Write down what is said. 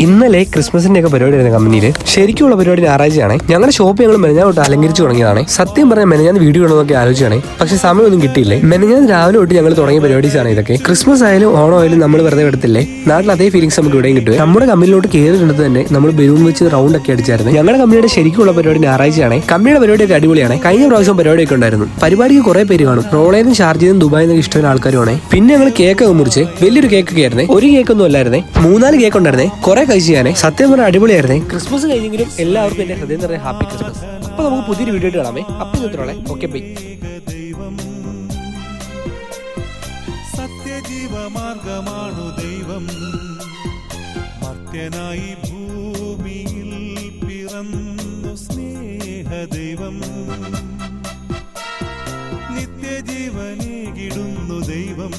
ഇന്നലെ ക്രിസ്മസിന്റെ ഒക്കെ പരിപാടി ആയിരുന്നു കമ്പനിയിൽ. ശരിക്കുള്ള പരിപാടി ഞായറാഴ്ചയാണ്. ഞങ്ങളുടെ ഷോപ്പ് ഞങ്ങൾ മെനഞ്ഞാൻ തൊട്ട് അലങ്കരിച്ചു തുടങ്ങിയതാണ്. സത്യം പറഞ്ഞാൽ മെനഞ്ഞാൻ വീഡിയോ ഇടണമെന്നൊക്കെ ആലോചിച്ചാണ്, പക്ഷെ സമയമൊന്നും കിട്ടിയില്ലേ. മെനഞ്ഞാൻ രാവിലെ തൊട്ട് ഞങ്ങൾ തുടങ്ങിയ പരിപാടീസാണ് ഇതൊക്കെ. ക്രിസ്മസ് ആയാലും ഓണം ആയാലും നമ്മൾ വെറുതെ എടുത്തില്ലേ, നാട്ടിൽ അതേ ഫീലിംഗ്സ് നമുക്ക് ഇവിടെയും കിട്ടും. നമ്മുടെ കമ്പനിയിലോട്ട് കയറിയിട്ട് തന്നെ നമ്മൾ ബലൂൺ വെച്ച് റൗണ്ട് ഒക്കെ അടിച്ചായിരുന്നു. ഞങ്ങളുടെ കമ്പനിയുടെ ശരിക്കുള്ള പരിപാടി ഞായറാഴ്ചയാണ്. കമ്പനിയുടെ പരിപാടിയൊക്കെ അടിപൊളിയാണ്. കഴിഞ്ഞ പ്രാവശ്യം പരിപാടിയൊക്കെ ഉണ്ടായിരുന്നു. പരിപാടിക്ക് കുറെ പേര് കാണും. റോളേന്നും ഷാർജയും ദുബായിൽ നിന്നൊക്കെ ഇഷ്ടമുള്ള ആൾക്കാരുമാണ്. പിന്നെ ഞങ്ങൾ കേക്കൊക്കെ മുറിച്ച് വലിയൊരു കേക്കൊക്കെ ആയിരുന്നേ. ഒരു കേക്കൊന്നും അല്ലായിരുന്നേ, 4 കേക്ക് ഉണ്ടായിരുന്നേ. കുറെ കഴിച്ച് ഞാനേ. സത്യം പറഞ്ഞാൽ അടിപൊളിയായിരുന്നേ. ക്രിസ്മസ് കഴിഞ്ഞെങ്കിലും എല്ലാവർക്കും എന്റെ ഹൃദയം നിറയെ ഹാപ്പി ക്രിസ്മസ്. അപ്പൊ നമുക്ക് പുതിയൊരു വീഡിയോ കാണാമേ. അപ്പൊ ഇത്രയോളെ ഓക്കെ ബൈ. സത്യജീവമാർഗമാണു ദൈവം, മർത്യനായി ഭൂമിയിൽ പിറന്നു സ്നേഹദൈവം. നിത്യജീവനേകിടുന്നു ദൈവം.